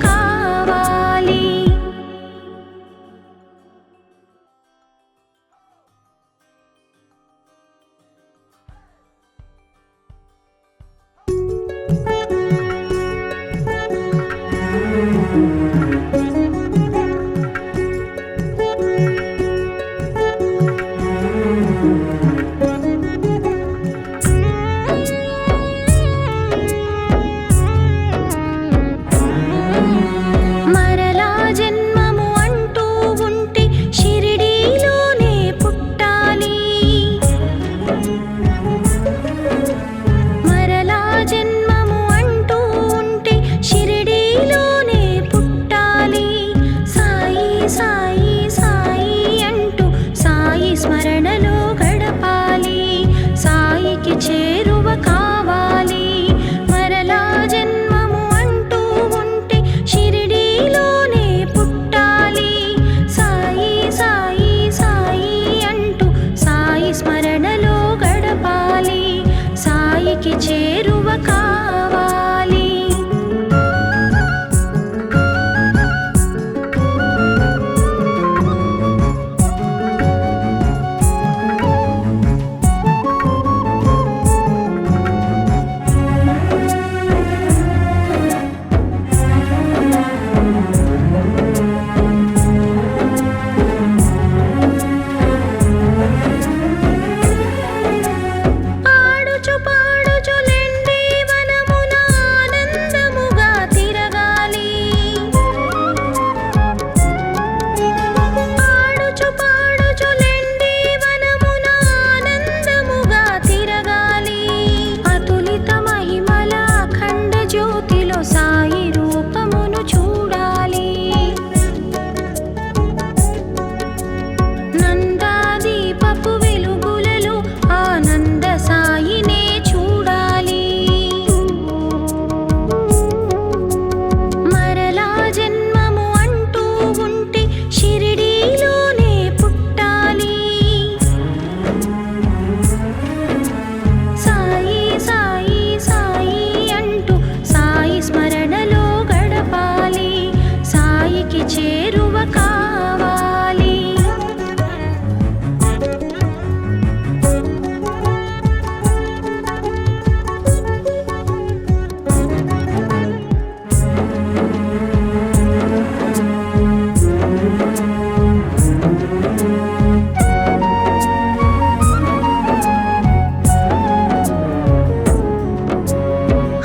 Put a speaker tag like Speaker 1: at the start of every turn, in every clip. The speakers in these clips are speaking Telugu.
Speaker 1: కావాలి. మరలా జన్మము అంటూ ఉంటే షిరిడీలోనే పుట్టాలి. మరలా జన్మము అంటూ ఉంటే షిరిడీలోనే పుట్టాలి. సాయి సాయి సాయి అంటూ సాయి స్మరణలో గడపాలి. సాయికి చేరువ కావాలి. మరలా జన్మము అంటూ ఉంటే షిరిడీలోనే పుట్టాలి. సాయి సాయి సాయి అంటూ సాయి స్మరణలో గడపాలి. సాయికి చేరువ కావాలి. ఆడుచు పాడుచు లెండి వనమున ఆనందముగా తిరగాలి. ఆడుచు పాడుచు లెండి వనమున ఆనందముగా తిరగాలి. అతులిత మహిమల అఖండ జ్యోతిలో సాయి రూపమును చూడాలి. నందాదీపపు వెలుగులలో ఆనంద సాయినే చూడాలి. మరలా జన్మము అంటూ ఉంటే షిరిడీలోనే పుట్టాలి. సాయి సాయి సాయి అంటూ సాయి స్మరణలో గడపాలి. సాయికి చేరువ కావాలి.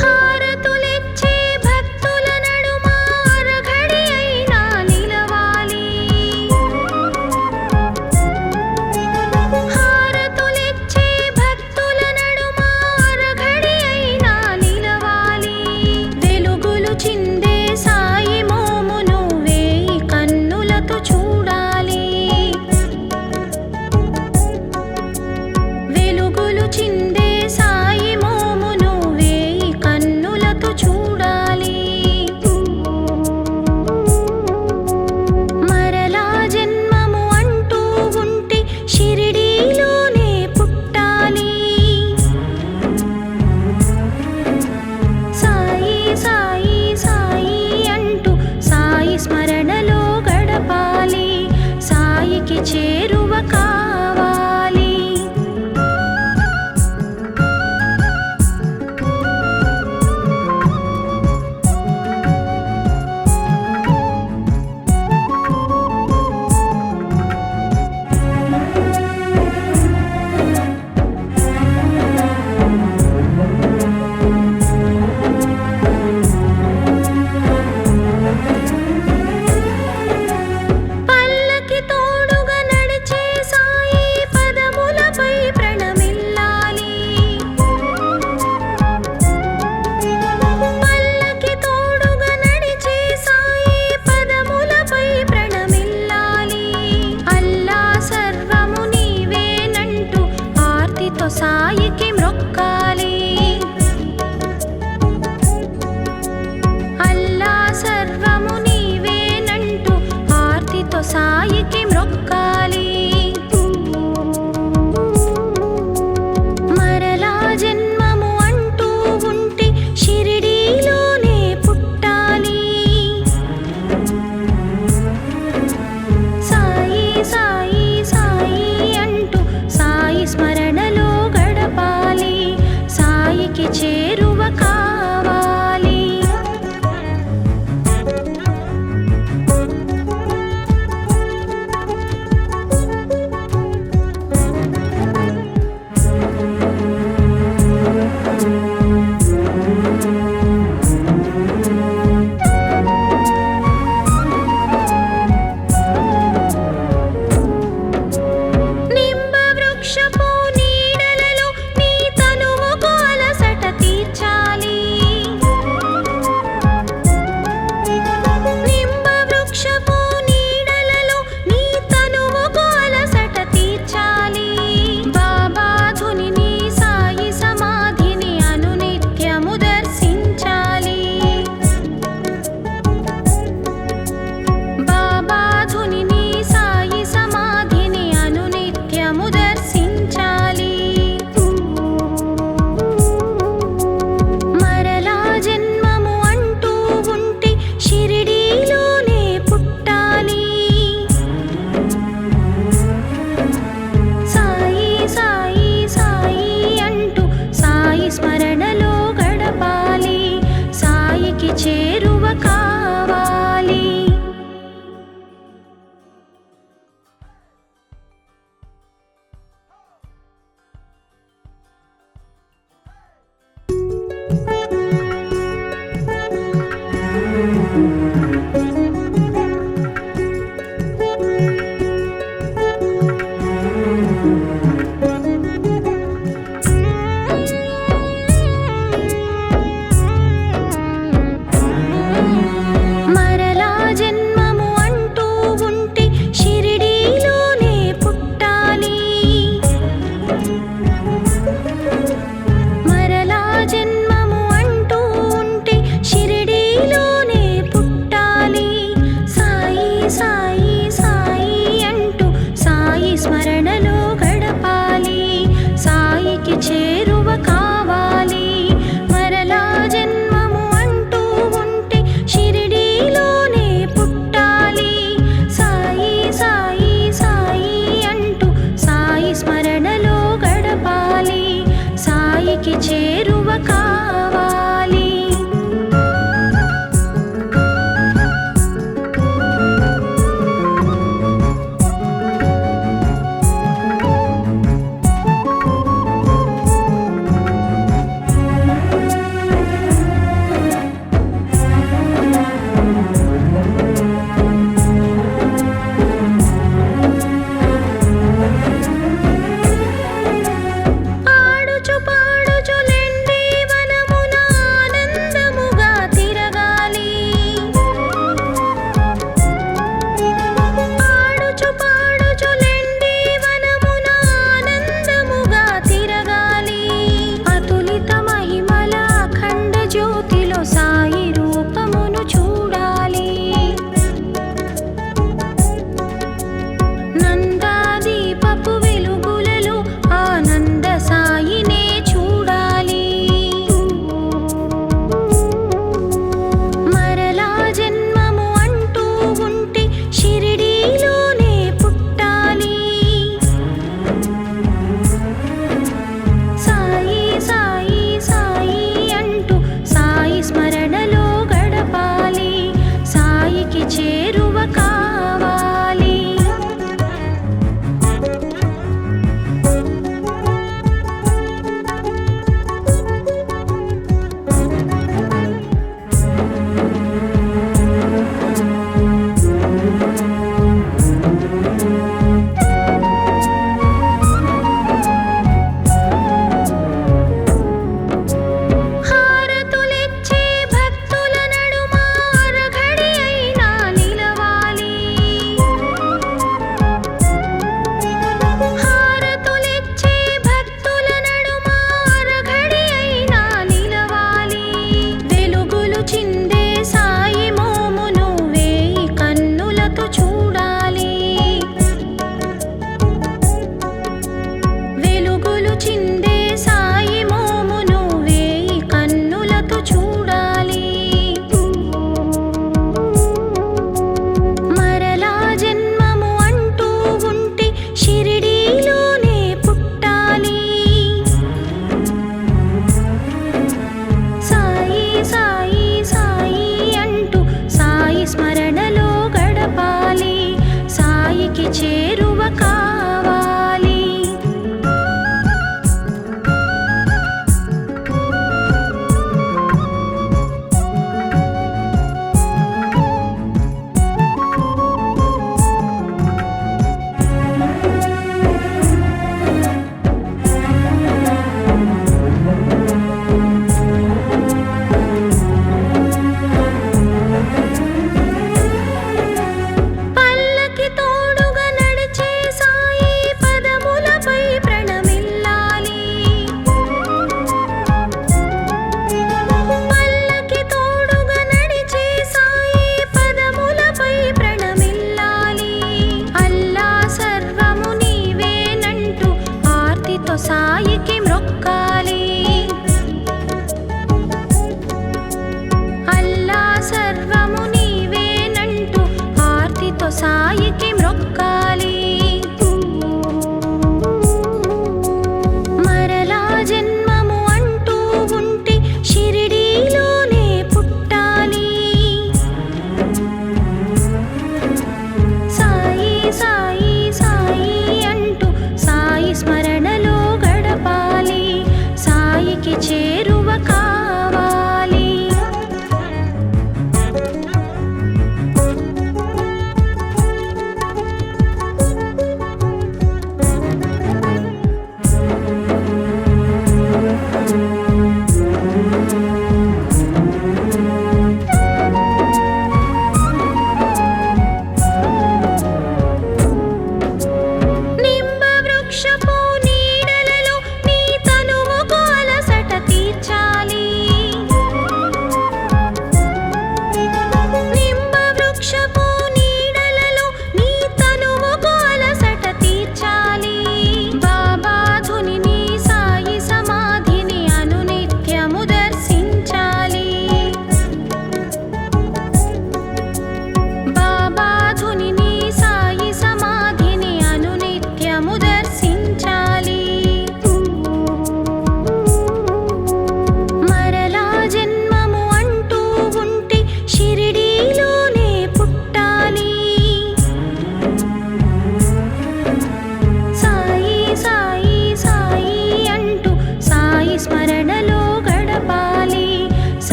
Speaker 1: హారతులిచ్చే భక్తుల నడుమ అరఘడి అయినా నిలవాలి. హారతులిచ్చే భక్తుల నడుమ అరఘడి అయినా నిలవాలి. వెలుగులు చిందే సాయి మోమును వేయి కన్నులతో చూడాలి. వెలుగులు చిందే సాయి మోమును వేయి కన్నులతో చూడాలి. మరలా జన్మము అంటూ ఉంటే షిరిడీలోనే పుట్టాలి. సాయి సాయి సాయి అంటూ సాయి స్మరణలో గడపాలి. సాయికి చేరువ కావాలి. మరలా జన్మము అంటూ ఉంటే షిరిడీలోనే పుట్టాలి. సాయి సాయి సాయి అంటూ సాయి స్మరణలో గడపాలి. సాయికి చేరువ కావాలి. మరలా జన్మము అంటూ ఉంటే షిరిడీలోనే పుట్టాలి. సాయి సాయి సాయి అంటూ సాయి స్మరణలో గడపాలి. సాయికి చేరువ కావాలి. పల్లకి తోడుగా నడిచే సాయి పదములపై ప్రణమిల్లాలి. పల్లకి తోడుగా నడిచే సాయి పదములపై ప్రణమిల్లాలి. అల్లా సర్వము నీవేనంటూ ఆర్తితో సాయికి మ్రొక్కాలి. అల్లా సర్వము నీవేనంటూ ఆర్తితో సాయికి మ్రొక్కాలి. మరలా జన్మము అంటూ ఉంటే షిరిడీలోనే పుట్టాలి. మరలా జన్మము అంటూ ఉంటే షిరిడీలోనే పుట్టాలి. మరలా జన్మము అంటూ ఉంటే షిరిడీలోనే పుట్టాలి.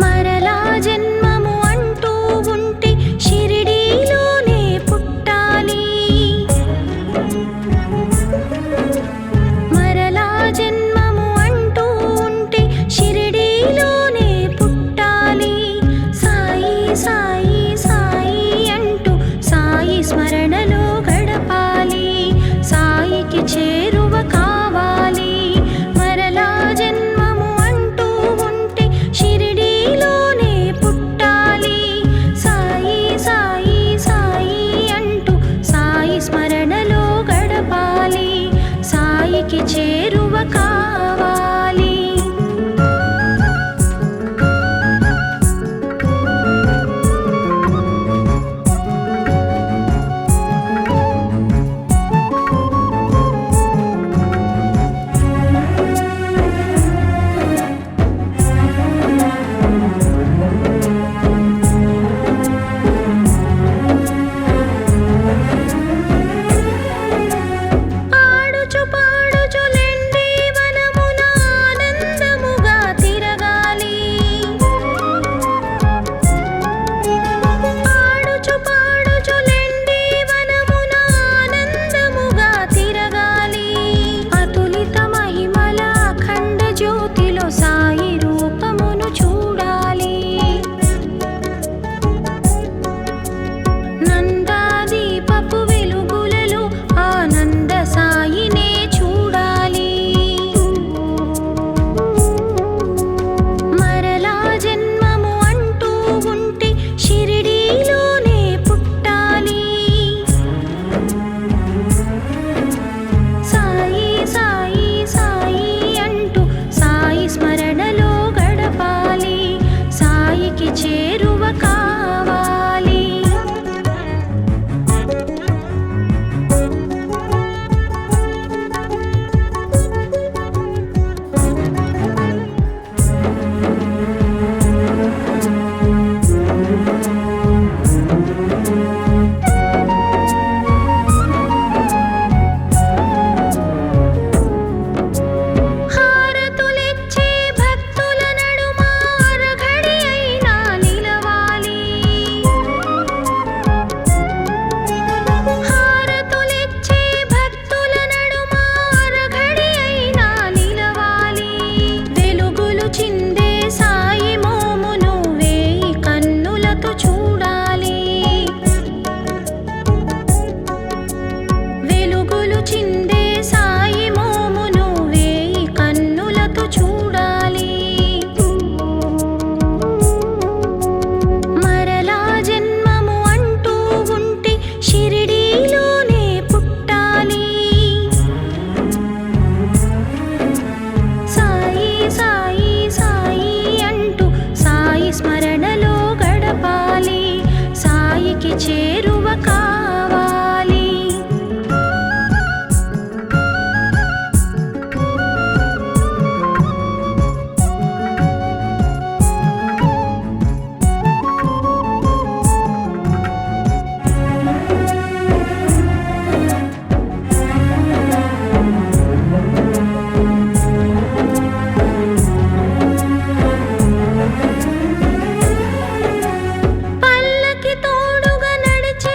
Speaker 1: మరలా జన్మము అంటూ ఉంటే షిరిడీలోనే పుట్టాలి. మరలా జన్మము అంటూ ఉంటే షిరిడీలోనే పుట్టాలి. సాయి సాయి సాయి అంటూ సాయి స్మరణలో గడపాలి. సాయికి చేరువ కావాలి. మరలా జన్మము అంటూ ఉంటే షిరిడీలోనే పుట్టాలి. సాయి సాయి సాయి అంటూ సాయి స్మరణలో గడపాలి. సాయికి చేరువ కావాలి. ఆడుచు పాడుచు లెండి వనమున ఆనందముగా తిరగాలి. ఆడుచు పాడుచు లెండి వనమున ఆనందముగా తిరగాలి. అతులిత మహిమల అఖండ జ్యోతిలో సాయి రూపమును చూడాలి. నందాదీపపు వెలుగులలో ఆనంద సాయినే చూడాలి. మరలా జన్మము అంటూ ఉంటే షిరిడీలోనే పుట్టాలి. సాయి సాయి సాయి అంటూ సాయి స్మరణలో గడపాలి. సాయికి చేరువ కావాలి. హారతులిచ్చే భక్తుల నడుమ అరఘడి అయినా నిలవాలి. హారతులిచ్చే భక్తుల నడుమ అరఘడి అయినా నిలవాలి. వెలుగులు చిందే సాయి మోమును వేయి కన్నులతో చూడాలి. వెలుగులు చిందే సాయి మోమును వేయి కన్నులతో చూడాలి. మరలా జన్మము అంటూ ఉంటే షిరిడీలోనే పుట్టాలి. సాయి సాయి సాయి అంటూ సాయి స్మరణలో గడపాలి. సాయికి చేరువ కావాలి. పల్లకి తోడుగా నడిచే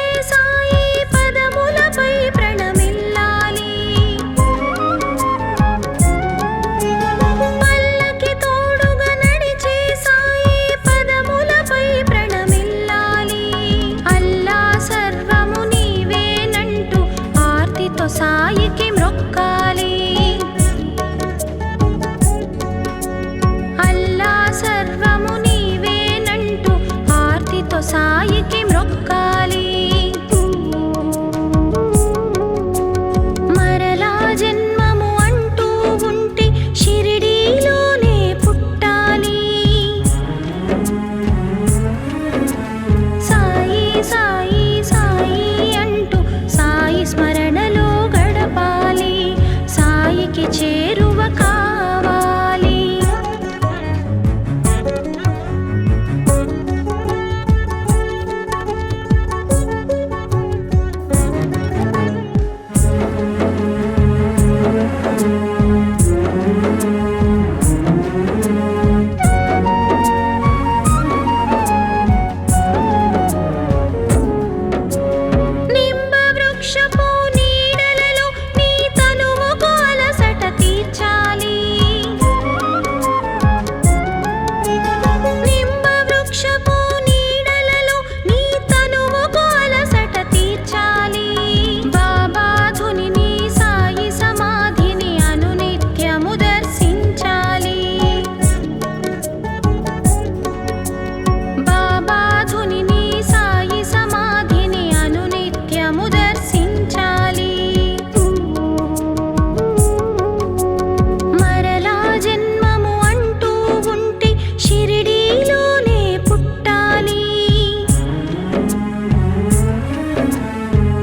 Speaker 1: నీలోనే పుట్టాలి.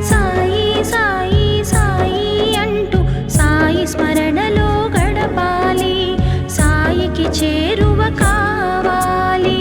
Speaker 1: సాయి సాయి సాయి అంటూ సాయి స్మరణలో గడపాలి. సాయికి చేరువ కావాలి.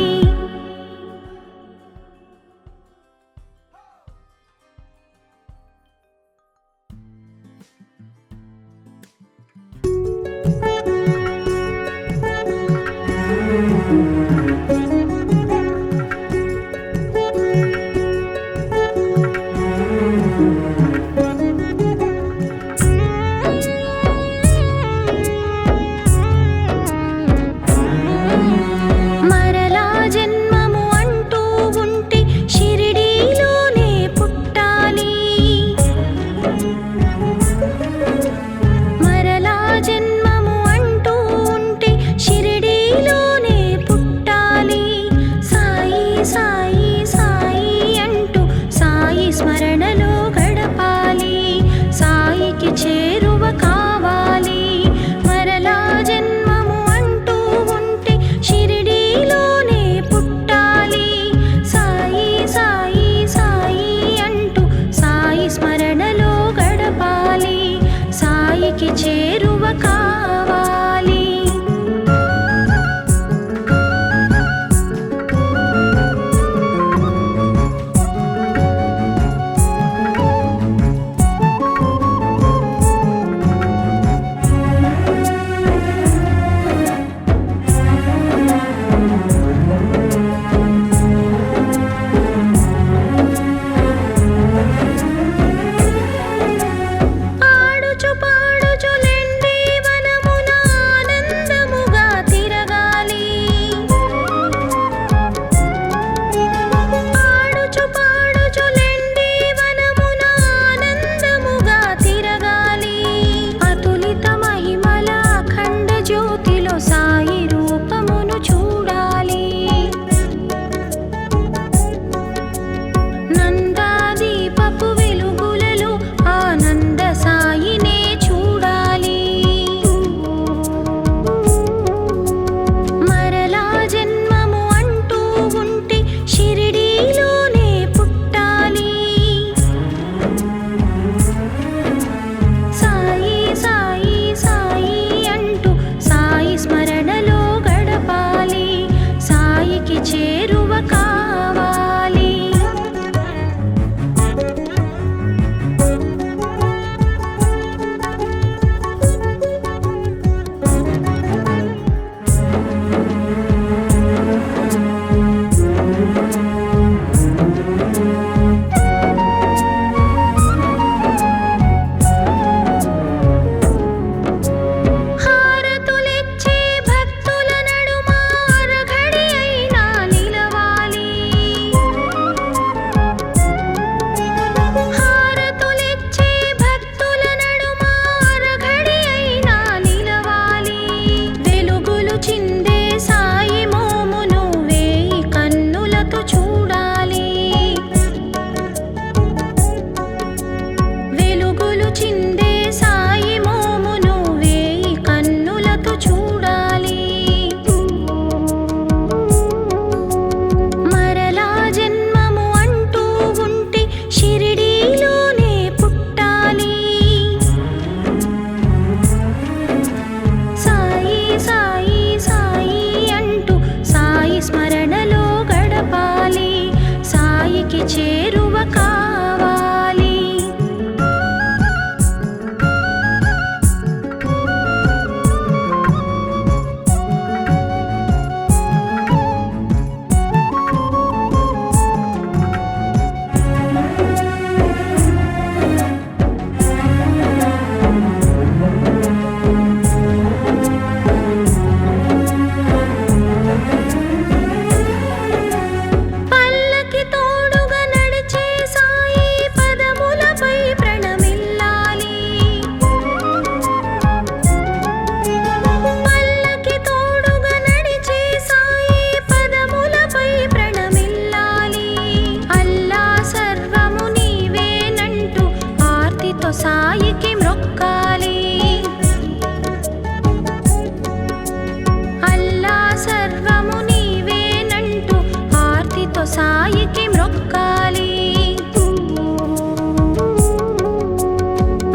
Speaker 1: సాయికి మ్రొక్కాలి.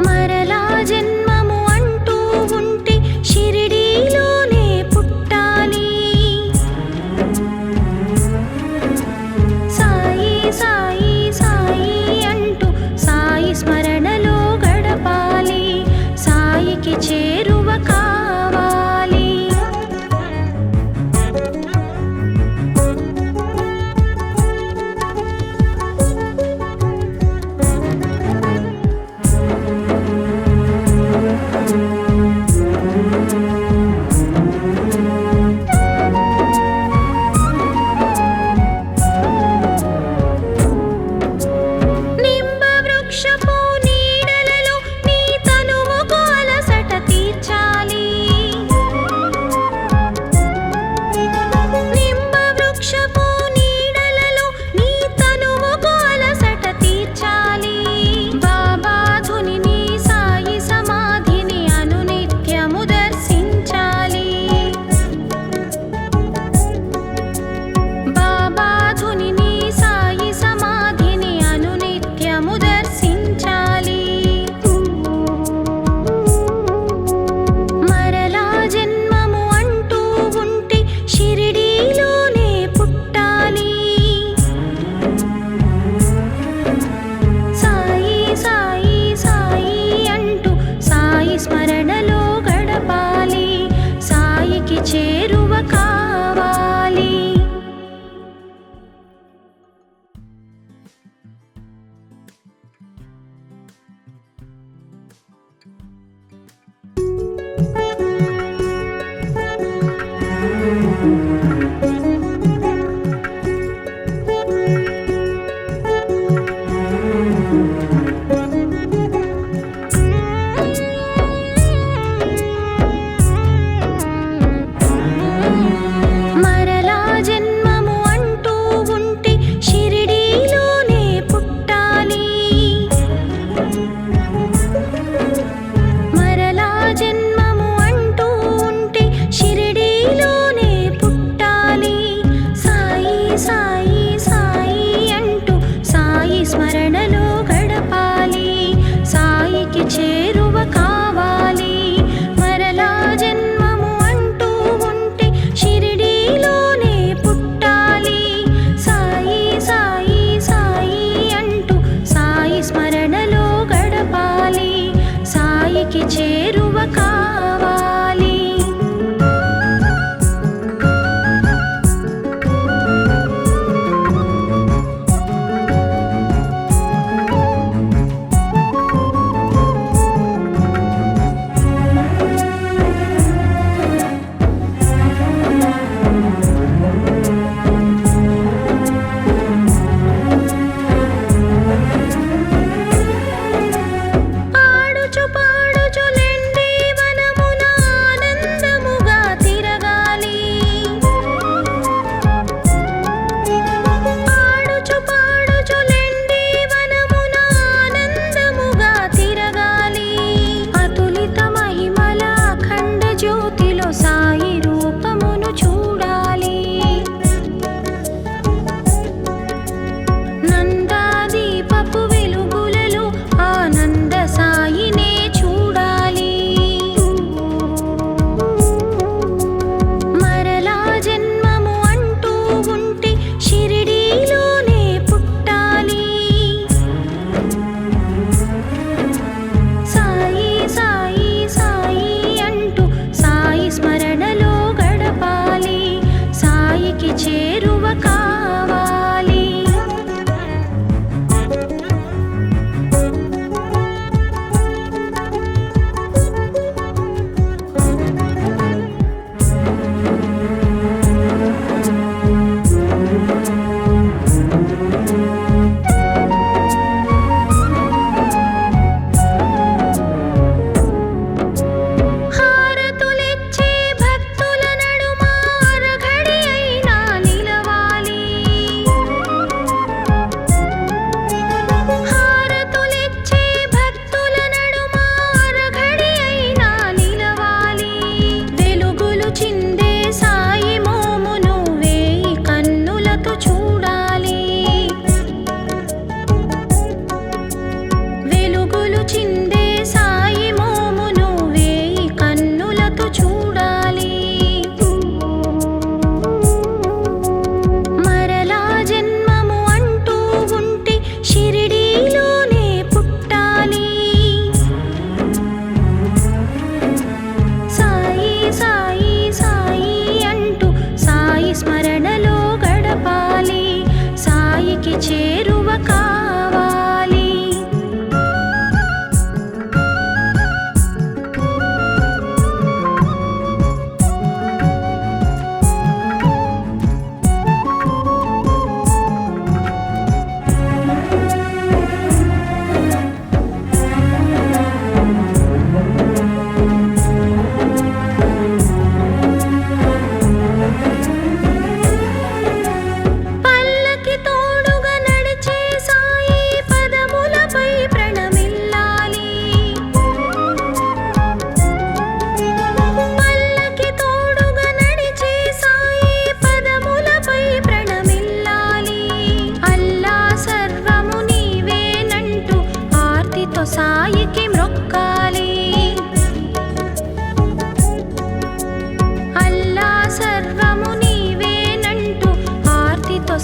Speaker 1: మరలా జన్మము అంటూ ఉంటే షిరిడీలోనే పుట్టాలి. సాయి సాయి సాయి అంటూ సాయి స్మరణలో గడపాలి. సాయికి చేరువ కావాలి. నింబ వృక్షపు నీడలలో నీ తనువుకు అలసట తీర్చాలి. నింబ వృక్షపు నీడలలో నీ తనువుకు అలసట తీర్చాలి. బాబా ధునిని సాయి సమాధిని అనునిత్యము దర్శించాలి. బాబా ధునిని సాయి సమాధిని అనునిత్యము దర్శించాలి. మరలా జన్మము అంటూ ఉంటే షిరిడీలోనే పుట్టాలి. సాయి సాయి సాయి అంటూ సాయి స్మరణలో గడపాలి. సాయికి చేరువ కావాలి. మరలా జన్మము అంటూ ఉంటే షిరిడీలోనే పుట్టాలి. మరలా జన్మము అంటూ ఉంటే షిరిడీలోనే పుట్టాలి. సాయి సాయి సాయి అంటూ సాయి స్మరణలో గడపాలి. సాయికి చేరువ కావాలి. మరలా జన్మము అంటూ ఉంటే షిరిడీలోనే పుట్టాలి. సాయి సాయి సాయి అంటూ సాయి స్మరణలో గడపాలి. సాయికి చేరువ కావాలి.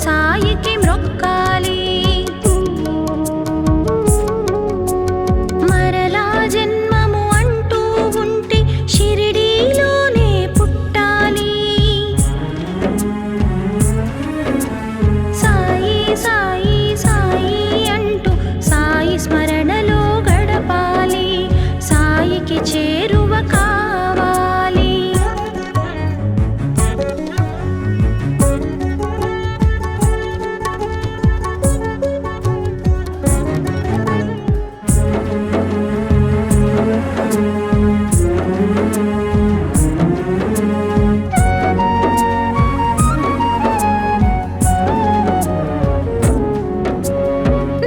Speaker 1: సాయికి మ్రొక్కాలి. మరలా జన్మము అంటూ ఉంటే షిరిడీలోనే పుట్టాలి. సాయి సాయి సాయి అంటూ సాయి స్మరణలో గడపాలి. సాయికి చేరువ కావాలి.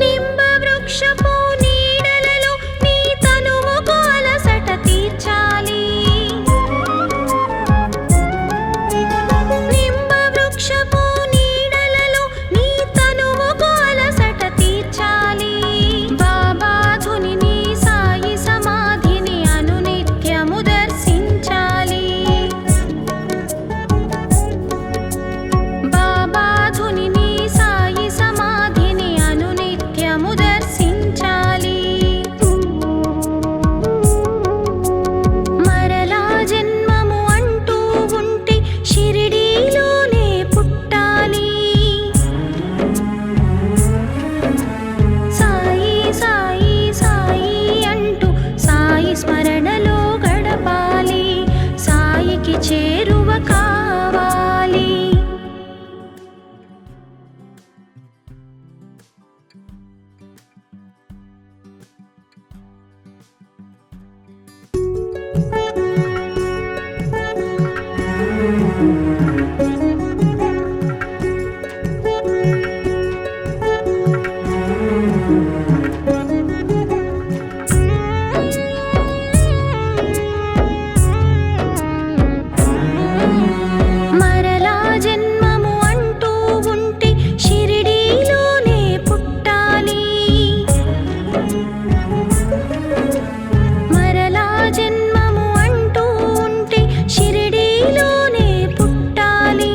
Speaker 1: నింబ వృక్షపు నీడలలో నీ తనువుకు అలసట తీర్చాలి. నింబ వృక్షపు నీడలలో నీ తనువుకు అలసట తీర్చాలి. బాబా ధునిని సాయి సమాధిని అనునిత్యము దర్శించాలి. బాబా ధునిని సాయి సమాధిని అనునిత్యము దర్శించాలి. మరలా జన్మము అంటూ ఉంటే షిరిడీలోనే పుట్టాలి. సాయి సాయి సాయి అంటూ సాయి స్మరణలో గడపాలి. సాయికి చేరువ కావాలి. మరలా జన్మము అంటూ ఉంటే షిరిడీలోనే పుట్టాలి. మరలా జన్మము అంటూ ఉంటే షిరిడీలోనే పుట్టాలి.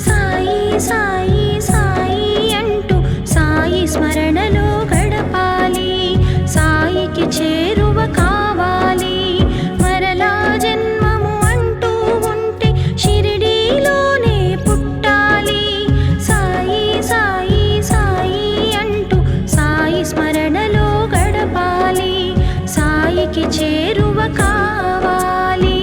Speaker 1: సాయి సాయి సాయి అంటూ సాయి స్మరణలో గడపాలి. సాయికి చేరువ కావాలి. మరలా జన్మము అంటూ ఉంటే షిరిడీలోనే పుట్టాలి. సాయి సాయి సాయి అంటూ సాయి స్మరణలో గడపాలి. సాయికి చేరువ కావాలి.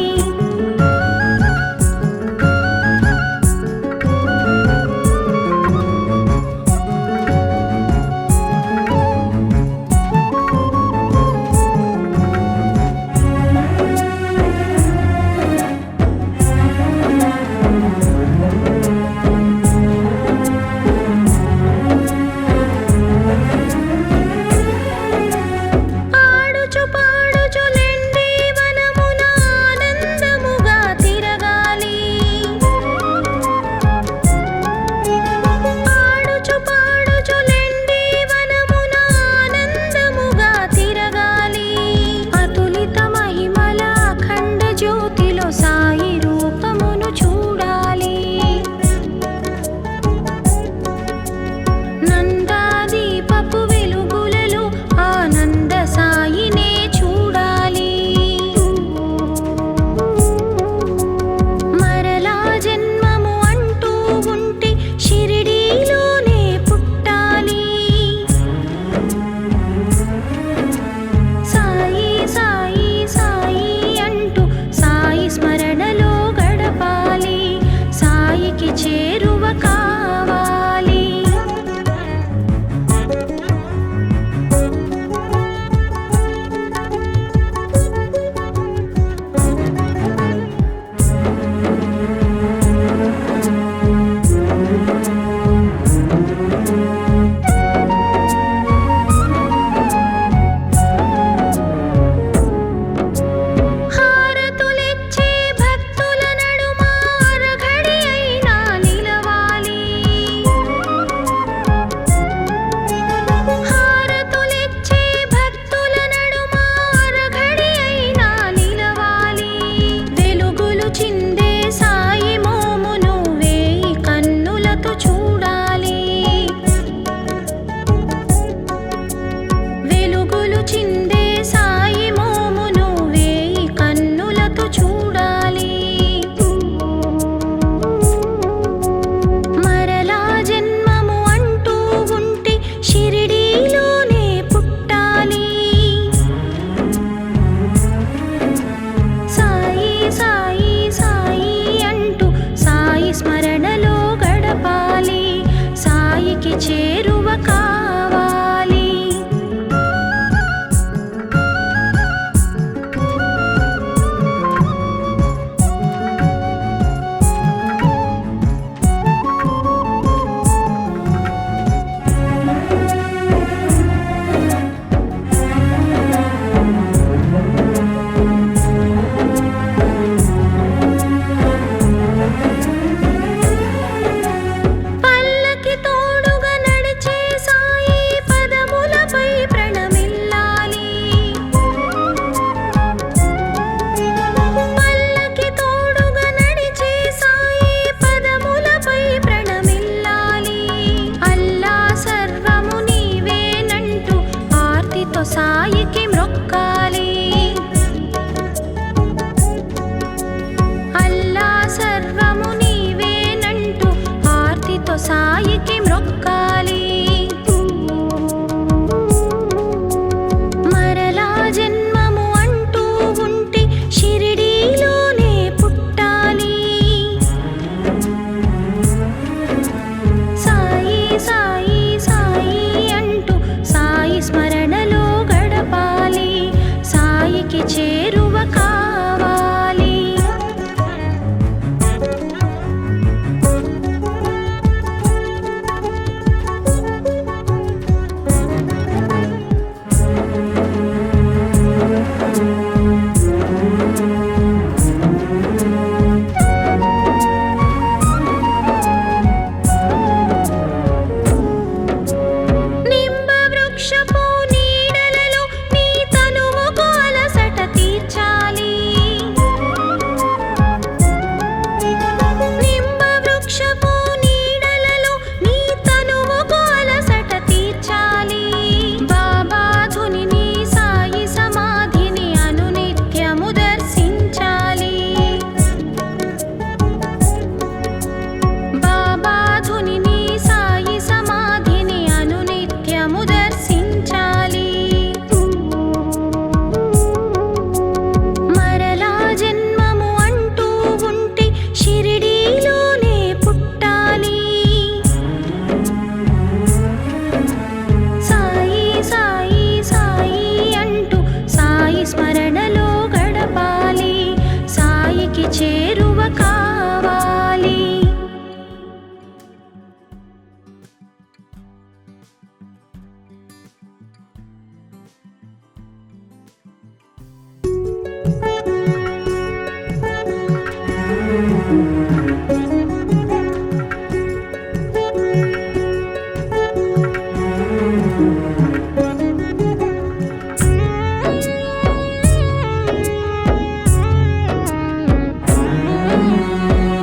Speaker 1: చేరువ కావాలి. పల్లకి తోడుగా నడిచే సాయి పదములపై ప్రణమిల్లాలి. పల్లకి తోడుగా నడిచే సాయి పదములపై ప్రణమిల్లాలి. అల్లా సర్వము నీవేనంటూ ఆర్తితో సాయికి మ్రొక్కాలి. అల్లా సర్వము నీవేనంటూ ఆర్తితో సాయికి మ్రొక్కాలి. మరలా జన్మము అంటూ ఉంటే షిరిడీలోనే పుట్టాలి. సాయి సాయి సాయి అంటూ సాయి స్మరణలో గడపాలి. సాయికి చేరువ కావాలి. నింబ వృక్షపు నీడలలో నీ తనువుకు అలసట తీర్చాలి. నింబ వృక్షపు నీడలలో నీ తనువుకు అలసట తీర్చాలి. బాబా ధునిని సాయి సమాధిని అనునిత్యము దర్శించాలి. బాబా ధునిని సాయి సమాధిని అనునిత్యము దర్శించాలి. మరలా జన్మము అంటూ ఉంటే షిరిడీలోనే పుట్టాలి. సాయి సాయి సాయి అంటూ సాయి స్మరణలో గడపాలి. సాయికి చేరువ కావాలి.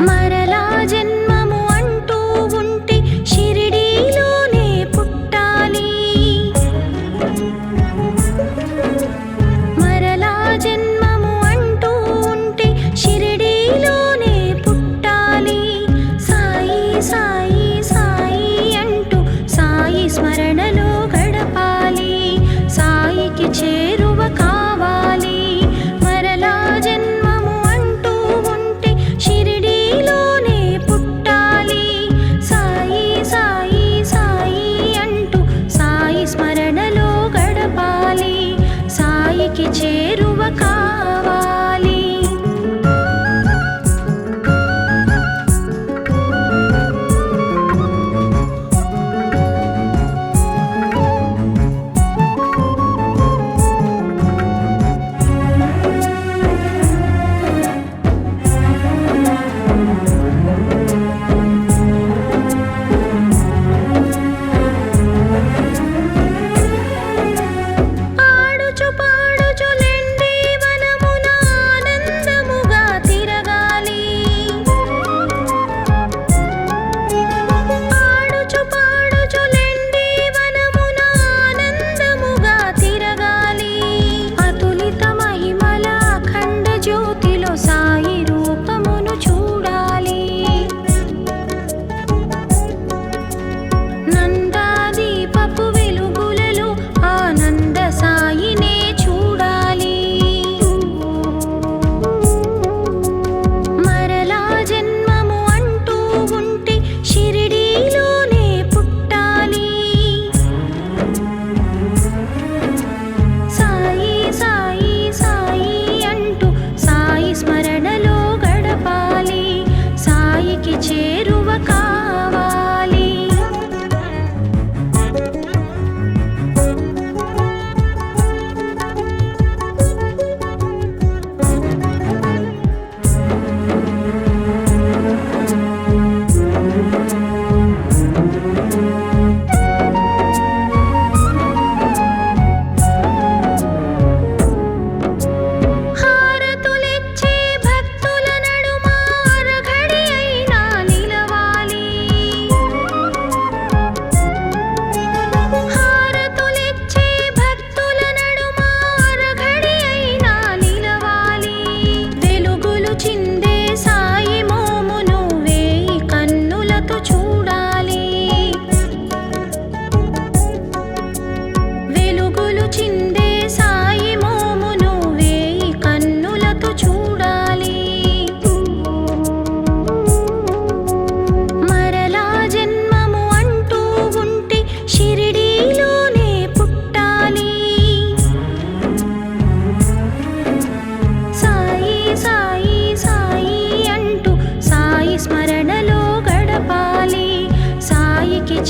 Speaker 1: మరలా జన్మము అంటూ ఉంటే షిరిడీలోనే పుట్టాలి. మరలా జన్మము అంటూ ఉంటే షిరిడీలోనే పుట్టాలి.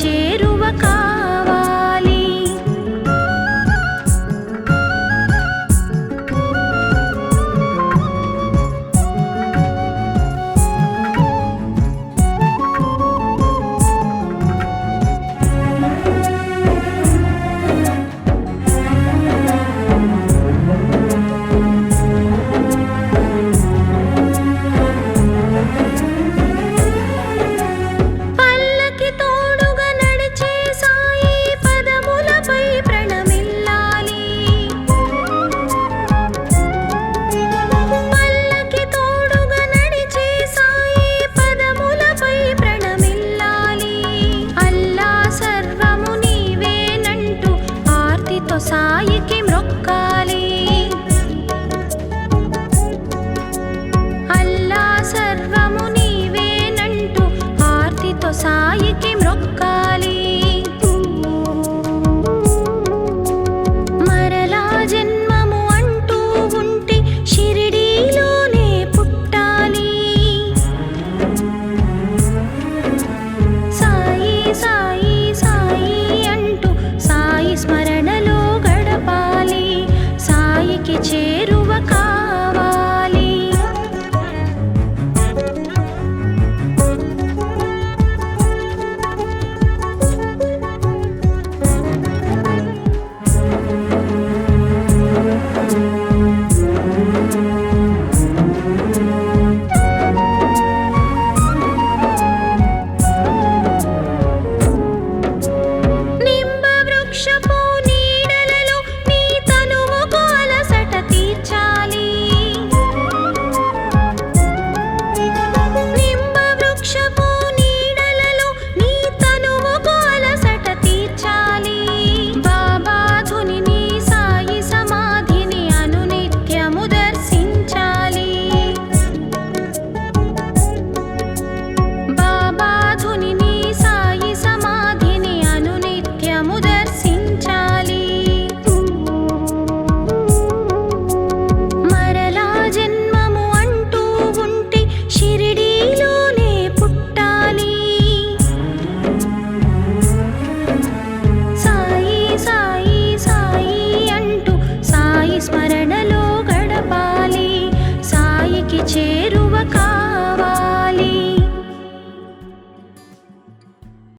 Speaker 1: చేరువ కా